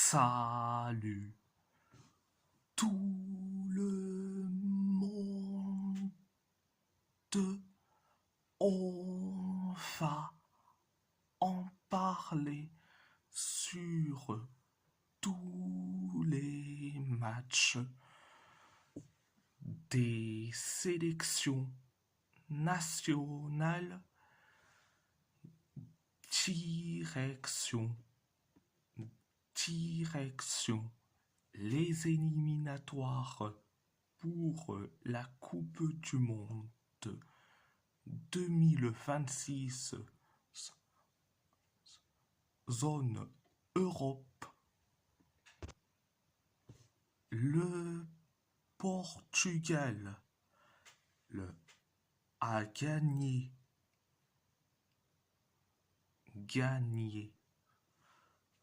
Salut tout le monde, on va en parler sur tous les matchs des sélections nationales. Direction les éliminatoires pour la Coupe du Monde 2026 zone Europe. Le Portugal a gagné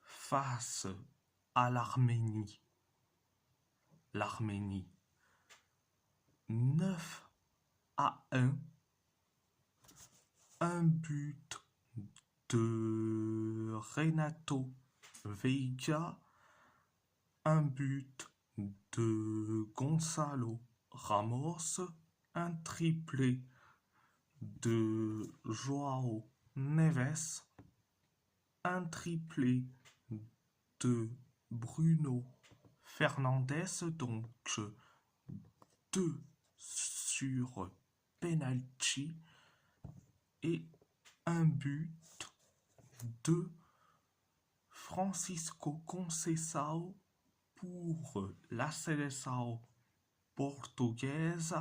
face à l'Arménie. L'Arménie 9-1, un but de Renato Veiga, un but de Gonçalo Ramos, un triplé de João Neves, un triplé de Bruno Fernandes, donc 2 sur penalty, et un but de Francisco Conceição pour la Seleção portugaise,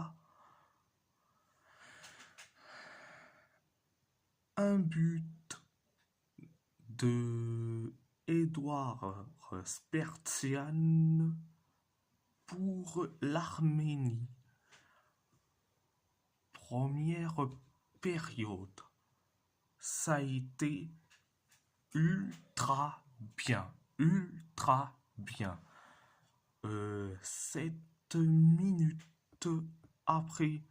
un but de Edouard Spertian pour l'Arménie. Première période, ça a été ultra bien. 7 minutes après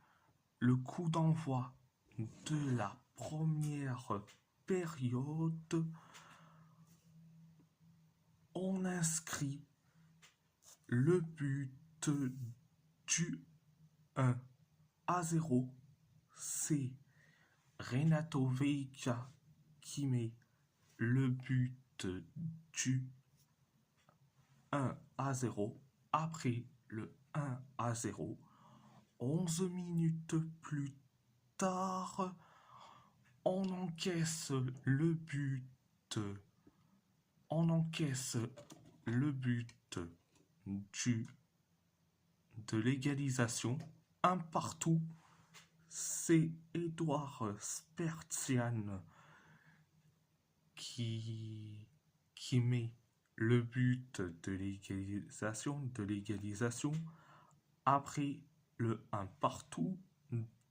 le coup d'envoi de la première période, on inscrit le but du 1-0. C'est Renato Veiga qui met le but du 1-0. Après le 1-0, 11 minutes plus tard, on encaisse le but de l'égalisation, un partout. C'est Edouard Spertian qui met le but de l'égalisation. Après le 1 partout,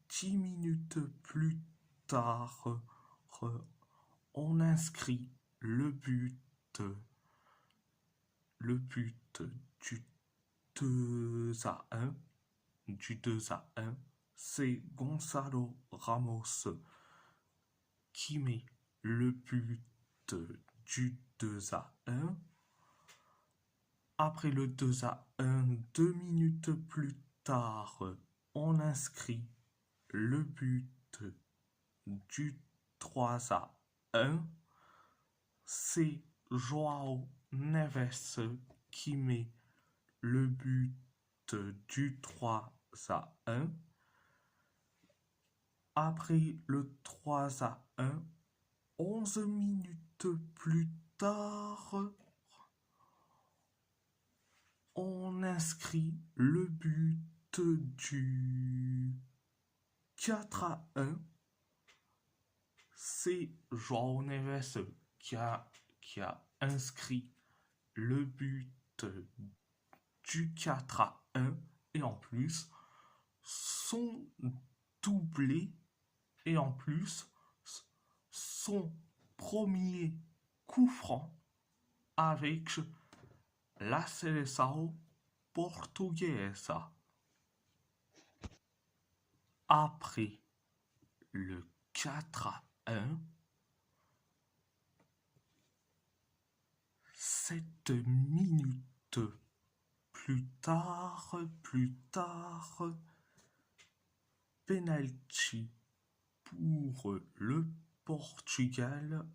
10 minutes plus tard, on inscrit le but du 2-1. C'est Gonçalo Ramos qui met le but du 2-1. Après le 2-1, 2 minutes plus tard, on inscrit le but du 3-1. C'est João Neves qui met le but du 3-1. Après le 3-1, 11 minutes plus tard, on inscrit le but du 4-1. C'est João Neves qui a inscrit le but du 4-1 et en plus son doublé et en plus son premier coup franc avec la Seleção portugaise. Après le 4-1, 7 minutes plus tard, penalty pour le Portugal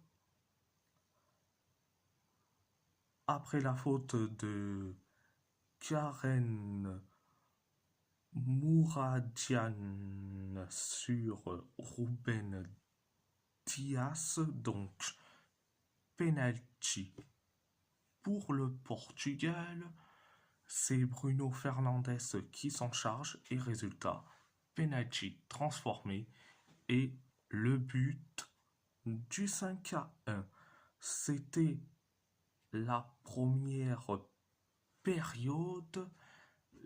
après la faute de Karen Mouradian sur Ruben Dias, donc penalty pour le Portugal. C'est Bruno Fernandes qui s'en charge et résultat, penalty transformé et le but du 5-1. C'était la première période.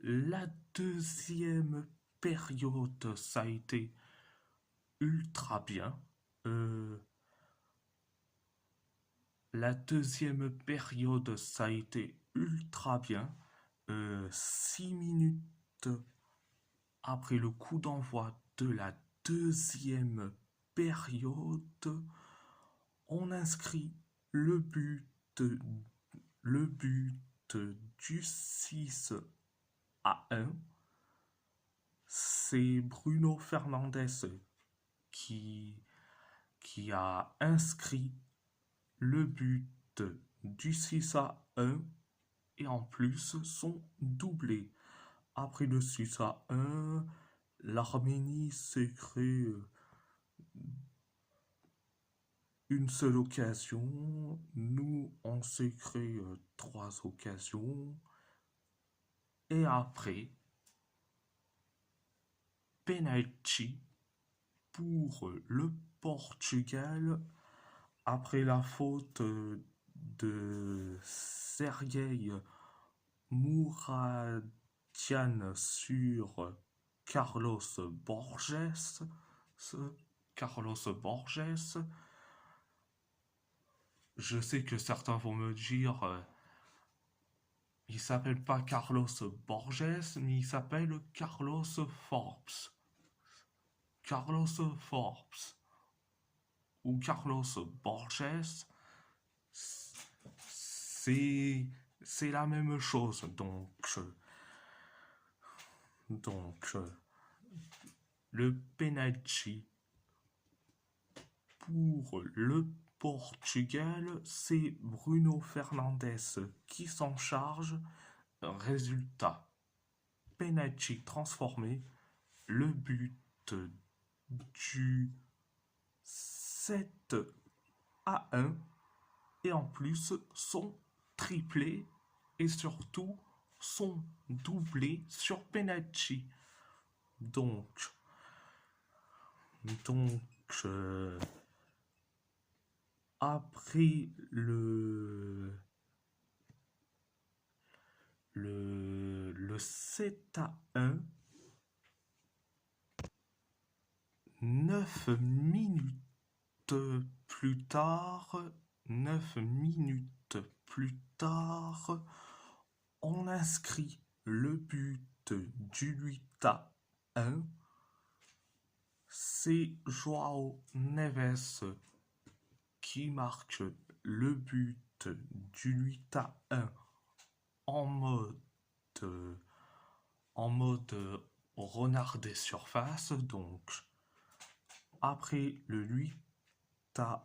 La deuxième période, ça a été ultra bien. La deuxième période, ça a été ultra bien. 6 minutes après le coup d'envoi de la deuxième période, on inscrit le but du 6-1. C'est Bruno Fernandes qui a inscrit le but du 6-1 et en plus son doublé. Après le 6-1, l'Arménie s'est créé une seule occasion. Nous, on s'est créé 3 occasions. Et après, penalty pour le Portugal après la faute de Sergueï Mouradian sur Carlos Borges. Je sais que certains vont me dire il s'appelle pas Carlos Borges, mais il s'appelle Carlos Forbes. Carlos Forbes ou Carlos Borges, c'est la même chose. Donc le penalty pour le Portugal, c'est Bruno Fernandes qui s'en charge. Résultat, penalty transformé, le but du 7-1 et en plus son triplé et surtout son doublé sur penalty. Donc après le 7-1, 9 minutes plus tard, on inscrit le but du 8-1. C'est Joao Neves qui marque le but du 8-1 en mode renard des surfaces. Donc après le 8-1,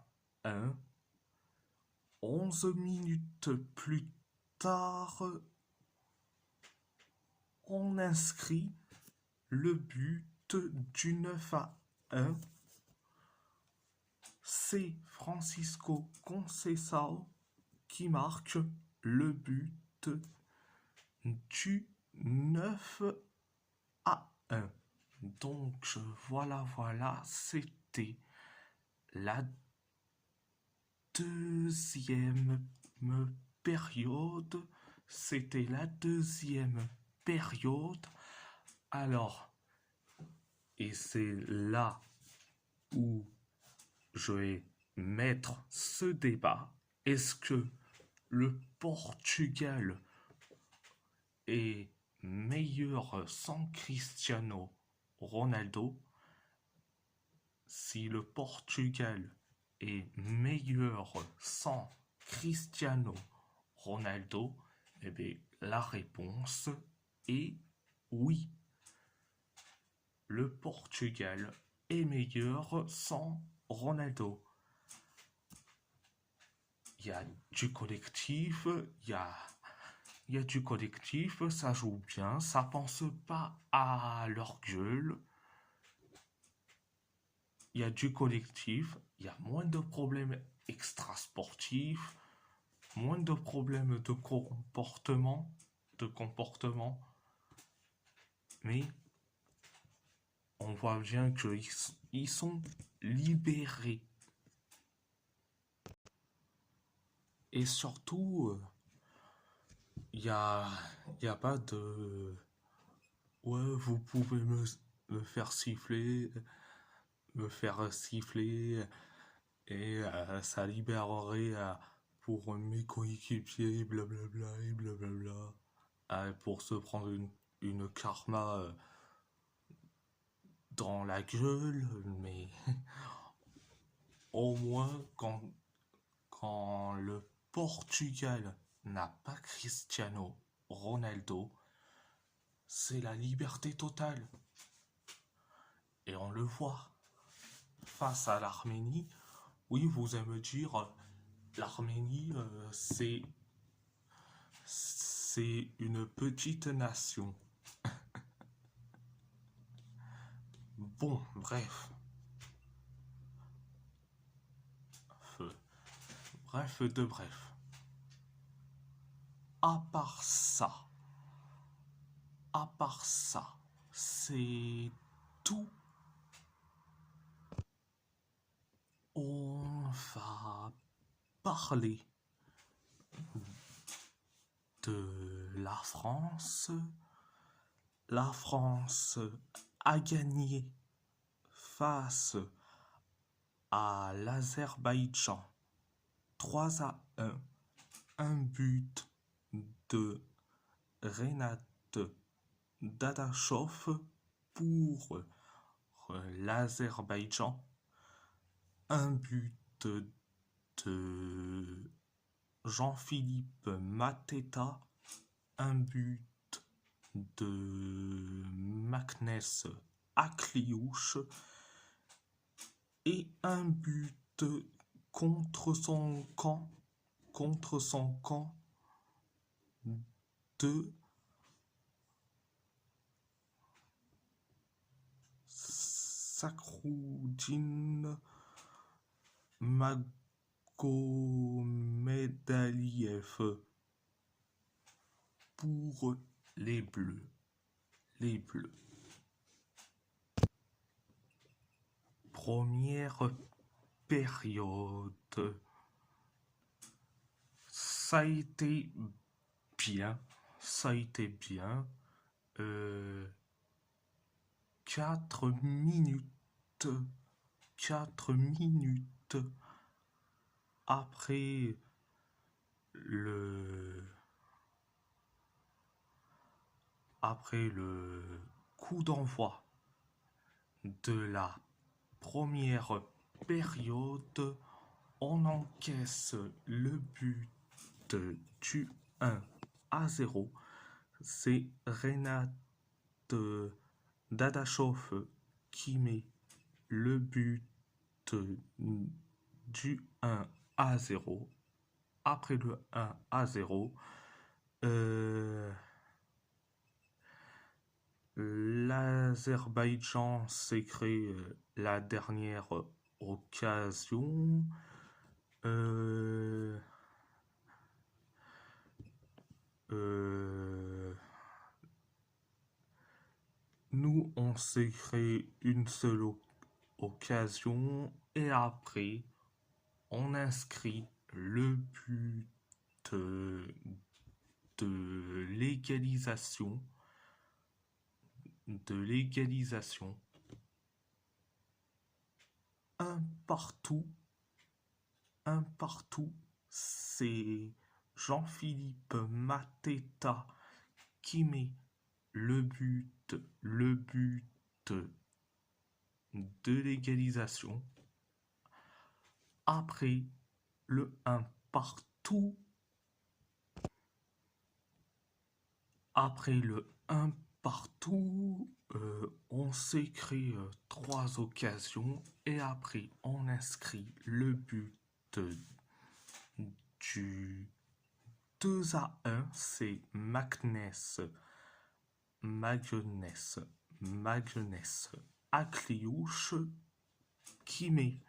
11 minutes plus tard, on inscrit le but du 9-1. C'est Francisco Conceição qui marque le but du 9-1. Donc voilà, c'était la deuxième période. Alors, et c'est là où je vais mettre ce débat. Est-ce que le Portugal est meilleur sans Cristiano Ronaldo? Si le Portugal est meilleur sans Cristiano Ronaldo? Eh bien, la réponse est oui. Le Portugal est meilleur sans Ronaldo. Il y a du collectif, il y a du collectif, ça joue bien, ça pense pas à leur gueule. Il y a du collectif, il y a moins de problèmes extrasportifs, moins de problèmes de comportement, mais on voit bien qu'ils sont libérés. Et surtout, il y a pas de... Ouais, vous pouvez me faire siffler, et ça libérerait pour mes coéquipiers, blablabla, et blablabla, pour se prendre une karma dans la gueule, mais au moins quand le Portugal n'a pas Cristiano Ronaldo, c'est la liberté totale. Et on le voit face à l'Arménie. Oui, vous allez me dire, l'Arménie, c'est une petite nation. Bon, bref. Bref de bref. À part ça, c'est tout. On va parler de la France. La France a gagné face à l'Azerbaïdjan 3-1. Un but de Renat Dadashov pour l'Azerbaïdjan. Un but de Jean-Philippe Mateta. Un but de Magnès Akliouche. Et un but contre son camp de Sakroudine Magomedaliev pour les Bleus. Les Bleus. Première période. Ça a été bien. 4 minutes. 4 minutes après le coup d'envoi de la première période, on encaisse le but du 1-0. C'est Renat Dadashov qui met le but du 1-0. Après le 1-0, l'Azerbaïdjan s'est créé la dernière occasion. Nous, on s'est créé une seule occasion et après, on inscrit le but de l'égalisation. Un partout. C'est Jean-Philippe Mateta qui met le but de l'égalisation. Après le 1 partout, Après le un partout, on s'écrit trois occasions et après on inscrit le but du 2-1. C'est Magnès Akliouche qui met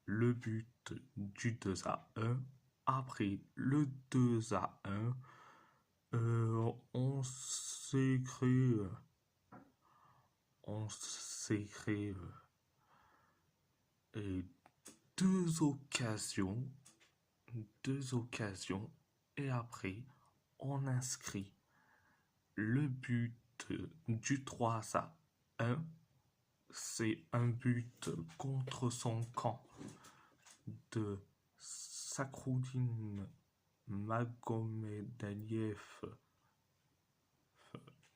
le but du 2-1. Après le 2-1, on s'écrit deux occasions, et après on inscrit le but du 3-1. C'est un but contre son camp de Sakroudine Magomedaliev.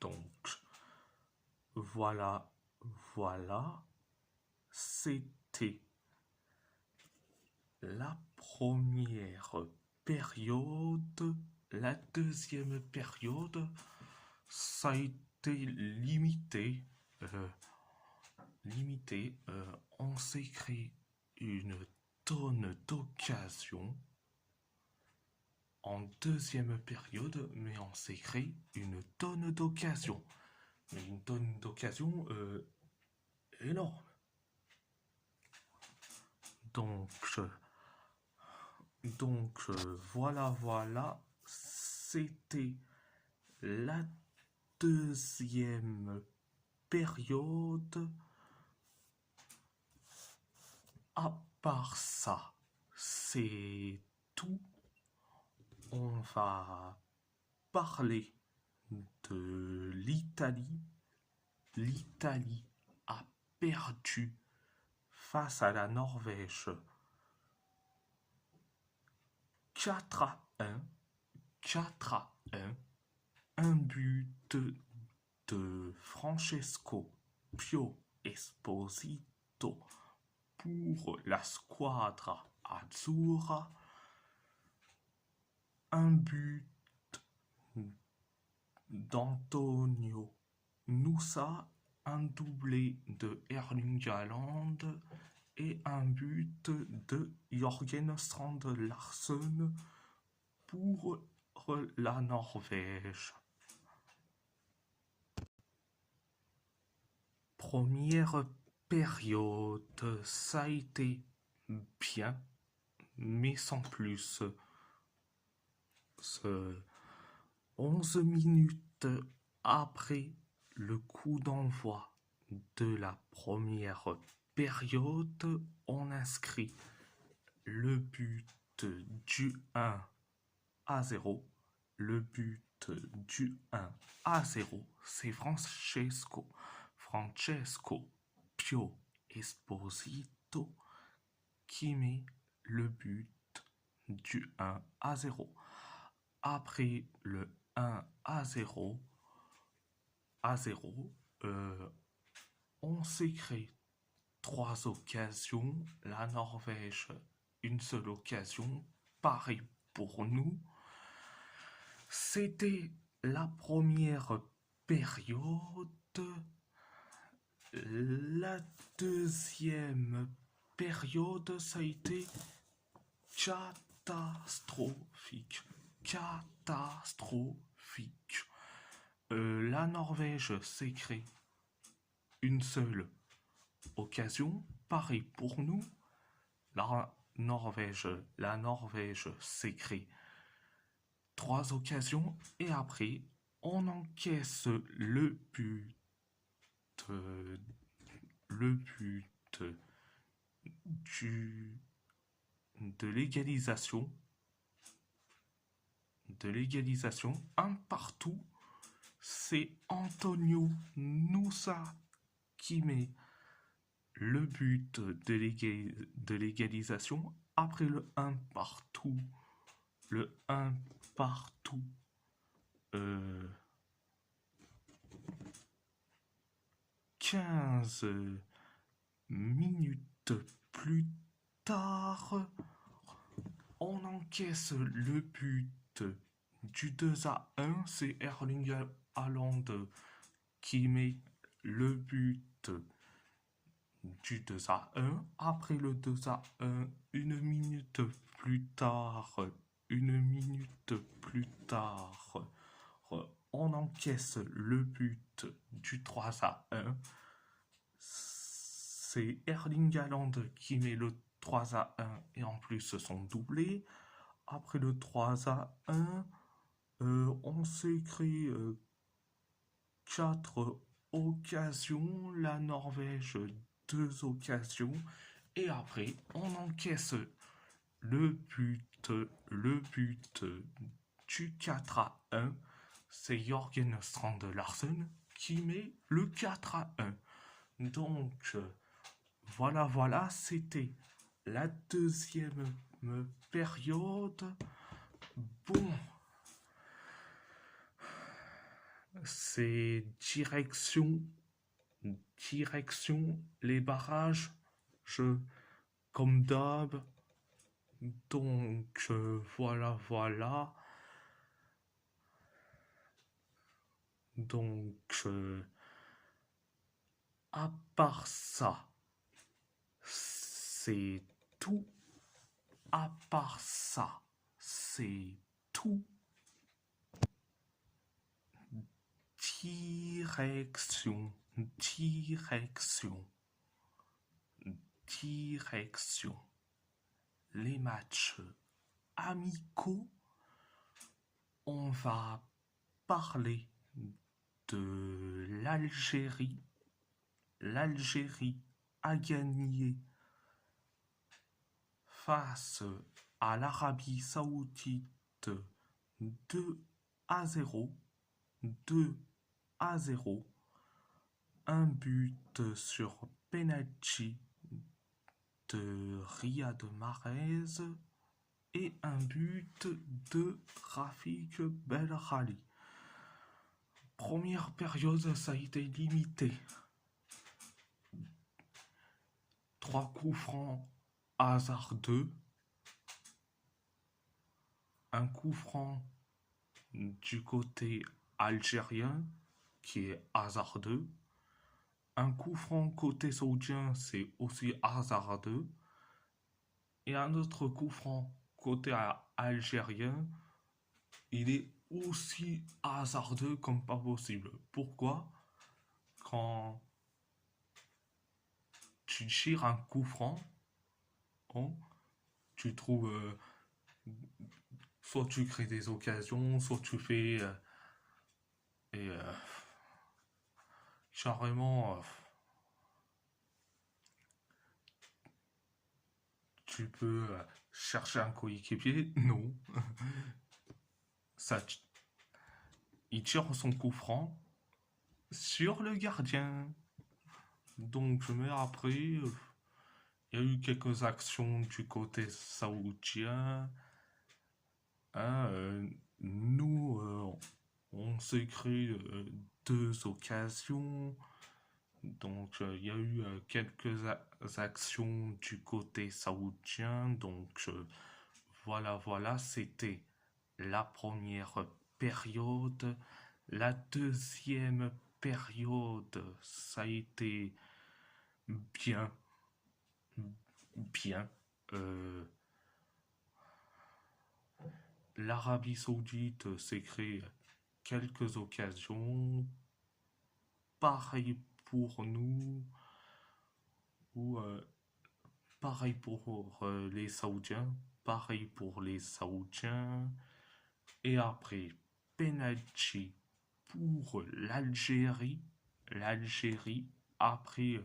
Donc voilà, c'était la première période. La deuxième période, ça a été limité. On s'est créé une tonne d'occasions en deuxième période, mais on s'est créé une tonne d'occasions. Mais une tonne d'occasions énorme. Donc voilà, c'était la deuxième période. À part ça, c'est tout. On va parler de l'Italie. L'Italie a perdu face à la Norvège 4-1. Un but de Francesco Pio Esposito pour la squadra azzurra. Un but d'Antonio Nusa, un doublé de Erling Haaland et un but de Jørgen Strand Larsen pour la Norvège. Première période, ça a été bien, mais sans plus. 11 minutes après le coup d'envoi de la première période, on inscrit le but du 1-0. Le but du 1-0, c'est Francesco Pio Esposito qui met le but du 1-0. Après le 1-0, on s'est créé trois occasions. La Norvège, une seule occasion. Pareil pour nous. C'était la première période. La deuxième période, ça a été catastrophique. La Norvège s'est créée une seule occasion. Pareil pour nous. La Norvège s'est créée trois occasions et après on encaisse le but de l'égalisation, un partout. C'est Antonio Nusa qui met le but de l'égalisation après le 1 partout. 15 minutes plus tard, on encaisse le but du 2-1. C'est Erling Haaland qui met le but du 2-1. Après le 2-1, une minute plus tard, on encaisse le but du 3-1. C'est Erling Haaland qui met le 3-1 et en plus son doublé. Après le 3-1, on s'est créé 4 occasions, la Norvège 2 occasions, et après on encaisse le but du 4-1. C'est Jørgen Strand Larsen qui met le 4-1. Donc voilà, c'était la deuxième période. Bon, c'est direction les barrages, comme d'hab. Donc voilà. Donc à part ça, c'est tout. À part ça, c'est tout. Direction. Les matchs amicaux, on va parler de l'Algérie. L'Algérie a gagné face à l'Arabie Saoudite 2-0. 2-0. Un but sur penalty de Riyad Mahrez et un but de Rafik Belrali. Première période, ça a été limité. 3 coups francs hasardeux. Un coup franc du côté algérien qui est hasardeux. Un coup franc côté saoudien, c'est aussi hasardeux. Et un autre coup franc côté algérien, il est aussi hasardeux comme pas possible. Pourquoi? Quand tu tires un coup franc, tu trouves soit tu crées des occasions, soit tu fais carrément tu peux chercher un coéquipier. Non. Ça, il tire son coup franc sur le gardien. Donc, mais après, il y a eu quelques actions du côté saoudien. Nous, on s'est créé 2 occasions. Donc, il y a eu quelques actions du côté saoudien. Donc, voilà, c'était la première période. La deuxième période, ça a été bien. L'Arabie Saoudite s'est créé quelques occasions. Pareil pour nous. Ou pareil pour les Saoudiens. Et après, penalty pour l'Algérie. Après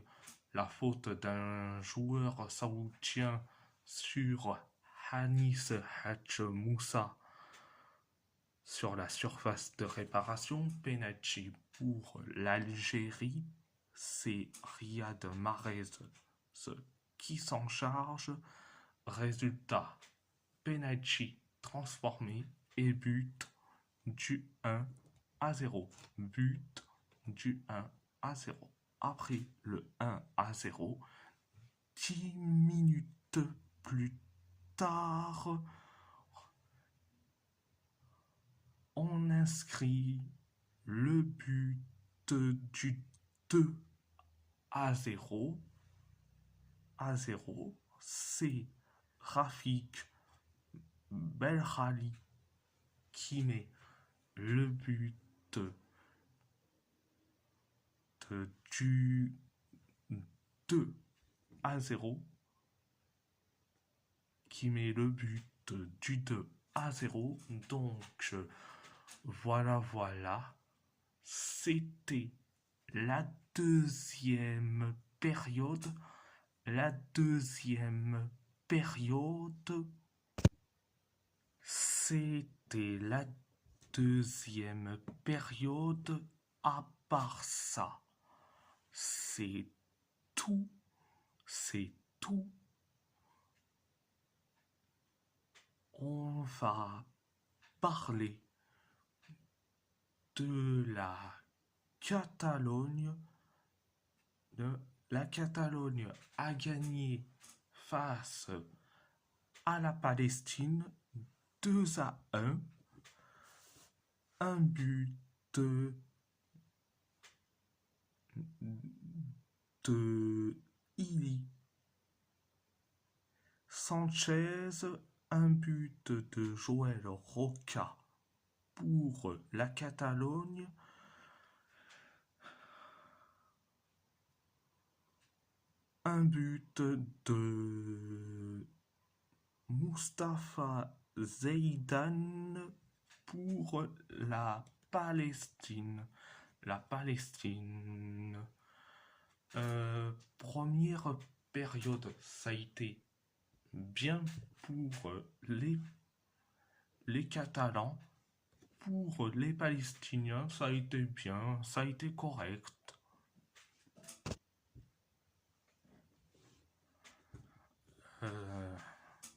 la faute d'un joueur saoudien sur Hanis Hadj Moussa sur la surface de réparation. Penalty pour l'Algérie. C'est Riyad Mahrez qui s'en charge. Résultat, penalty transformé et but du 1-0. But du 1-0. Après le 1-0, 10 minutes plus tard, on inscrit le but du 2-0, c'est Rafik Belrali qui met le but du 2-0, qui met le but du 2-0. Donc voilà, c'était la deuxième période. C'était la deuxième période. À part ça, c'est tout. On va parler de la Catalogne. La Catalogne a gagné face à la Palestine 2-1. Un but de Ili Sanchez, un but de Joel Roca pour la Catalogne. Un but de Mustapha Zeidan pour la Palestine. Première période, ça a été bien pour les Catalans. Pour les Palestiniens, ça a été bien, ça a été correct.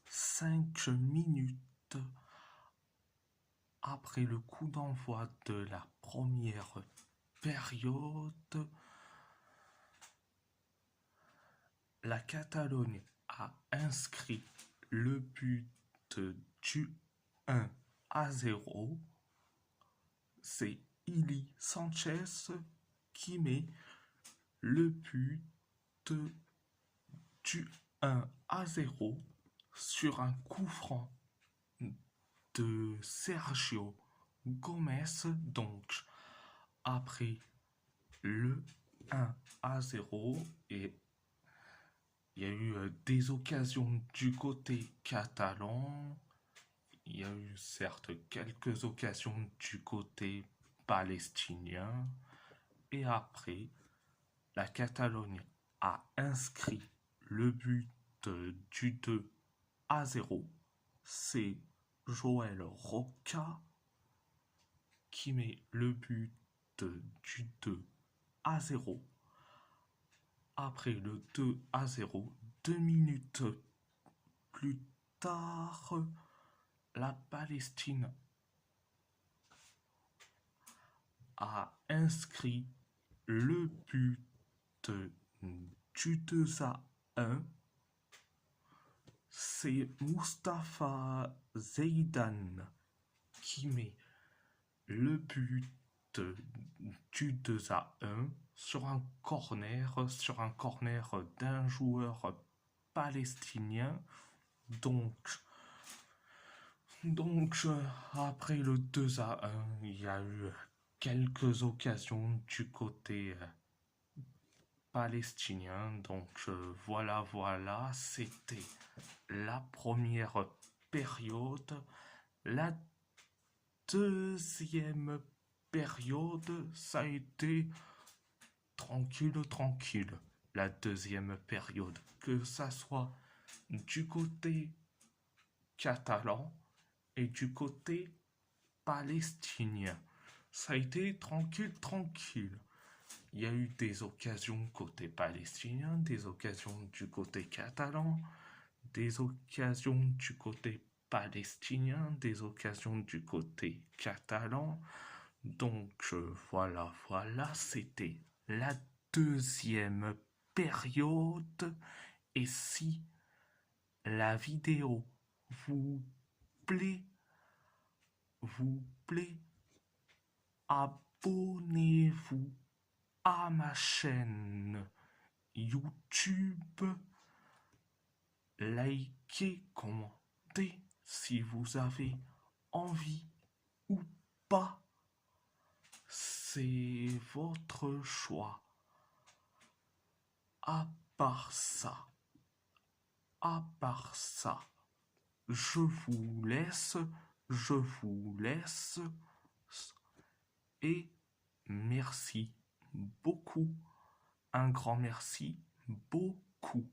5 minutes après le coup d'envoi de la première période, la Catalogne a inscrit le but du 1-0. C'est Ili Sanchez qui met le but du 1-0 sur un coup franc de Sergio Gomez. Donc, après le 1-0, et il y a eu des occasions du côté catalan. Il y a eu certes quelques occasions du côté palestinien. Et après, la Catalogne a inscrit le but du 2-0. C'est Joel Roca qui met le but du 2-0. Après le 2-0, 2 minutes plus tard, la Palestine a inscrit le but du 2-1. C'est Mustapha Zeidan qui met le but du 2-1 sur un corner d'un joueur palestinien. Donc après le 2-1, il y a eu quelques occasions du côté palestinien. Donc voilà, c'était la première période. La deuxième période, ça a été tranquille. La deuxième période, que ça soit du côté catalan et du côté palestinien, ça a été tranquille. Il y a eu des occasions côté palestinien, des occasions du côté catalan, des occasions du côté palestinien, des occasions du côté catalan. Donc voilà, c'était la deuxième période. Et si la vidéo vous plaît, abonnez-vous abonnez-vous à ma chaîne YouTube, likez, commentez si vous avez envie ou pas. C'est votre choix. À part ça, je vous laisse et merci beaucoup. Un grand merci beaucoup.